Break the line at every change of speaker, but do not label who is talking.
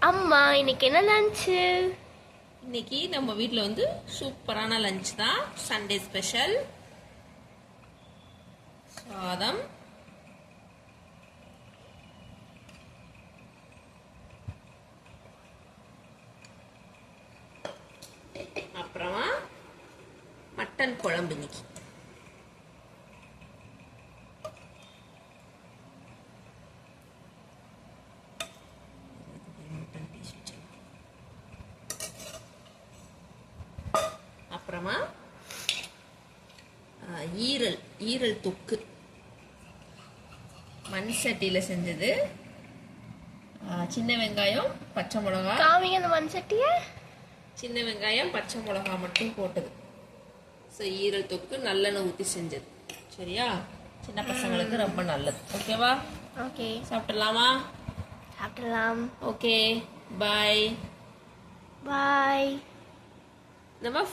அம்மா இன்னைக்கு என்ன லஞ்சு?
இன்னைக்கு நம்ம வீட்டில் வந்து சூப்பரான லஞ்ச் தான். சண்டே ஸ்பெஷல் சாதம், அப்புறமா மட்டன் குழம்பு. இன்னைக்கு அப்புறமா ஈரல் ஈரல் தொக்கு மண் சட்டியில் செஞ்சது. சின்ன வெங்காயம், பச்சை மிளகா.
காமிங்க அந்த மண் சட்டிய.
சின்ன வெங்காயம், பச்சை மிளகா மட்டும் போட்டது. ஸோ ஈரல் தொக்கு நல்லெண்ணெய் ஊற்றி செஞ்சது. சரியா? சின்ன பசங்களுக்கு ரொம்ப நல்லது. ஓகேவா?
ஓகே,
சாப்பிடலாமா?
சாப்பிடலாம்.
ஓகே, பாய்.
பாய்.
நம்ம